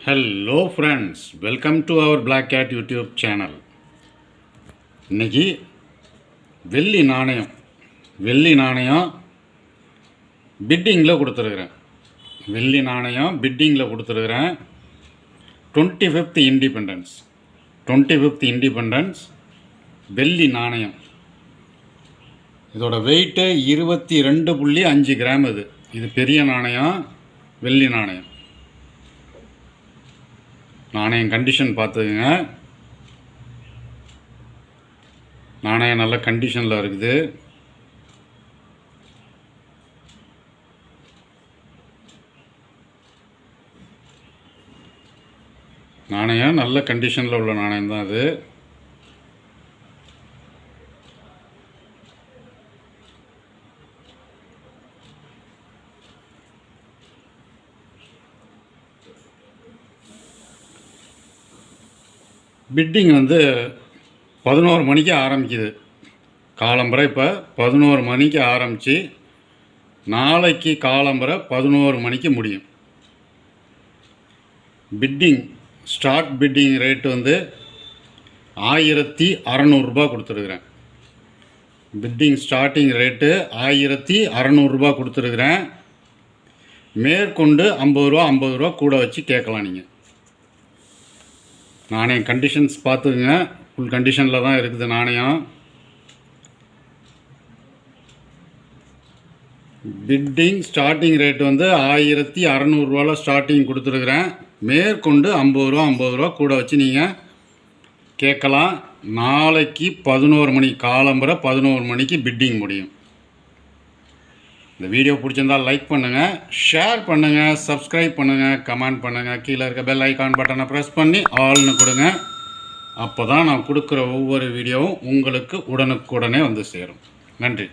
Hello friends, welcome to our Black Cat YouTube channel. இன்னைக்கு வெள்ளி நாணயம் பிட்டிங்கில் கொடுத்துருக்குறேன். வெள்ளி நாணயம் பிட்டிங்கில் கொடுத்துருக்குறேன். 25th இண்டிபெண்டன்ஸ் வெள்ளி நாணயம். இதோட வெயிட்டு 22.5 கிராம். இது பெரிய நாணயம், வெள்ளி நாணயம். நாணயம் கண்டிஷன் பார்த்துக்குங்க. நாணயம் நல்ல கண்டிஷனில் இருக்குது. நாணயம் நல்ல கண்டிஷனில் உள்ள நாணயம் தான் அது. பிட்டிங் 11 மணிக்கு ஆரம்பிக்குது. காலம்பரை இப்போ 11 மணிக்கு ஆரம்பித்து நாளைக்கு காலம்பரை 11 மணிக்கு முடியும். ஸ்டார்ட் பிட்டிங் ரேட்டு 1600 ரூபா கொடுத்துருக்குறேன். பிட்டிங் ஸ்டார்டிங் ரேட்டு 1600 ரூபா கொடுத்துருக்குறேன். மேற்கொண்டு 50 ரூபா கூட வச்சு கேட்கலாம் நீங்கள். நாணயம் கண்டிஷன்ஸ் பார்த்துக்குங்க. ஃபுல் கண்டிஷனில் தான் இருக்குது நாணயம். பிட்டிங் ஸ்டார்டிங் ரேட் 1600 ரூபாவில் ஸ்டார்டிங் கொடுத்துருக்குறேன். மேற்கொண்டு 50 ரூபா கூட வச்சு நீங்கள் கேட்கலாம். நாளைக்கு 11 மணி காலம்பரை 11 மணிக்கு பிட்டிங் முடியும். இந்த வீடியோ பிடிச்சிருந்தால் லைக் பண்ணுங்கள், ஷேர் பண்ணுங்கள், சப்ஸ்கிரைப் பண்ணுங்கள், கமெண்ட் பண்ணுங்கள். கீழே இருக்க பெல் ஐக்கான் பட்டனை ப்ரெஸ் பண்ணி ஆல்னு கொடுங்க. அப்போ தான் நான் கொடுக்குற ஒவ்வொரு வீடியோவும் உங்களுக்கு உடனுக்குடனே சேரும். நன்றி.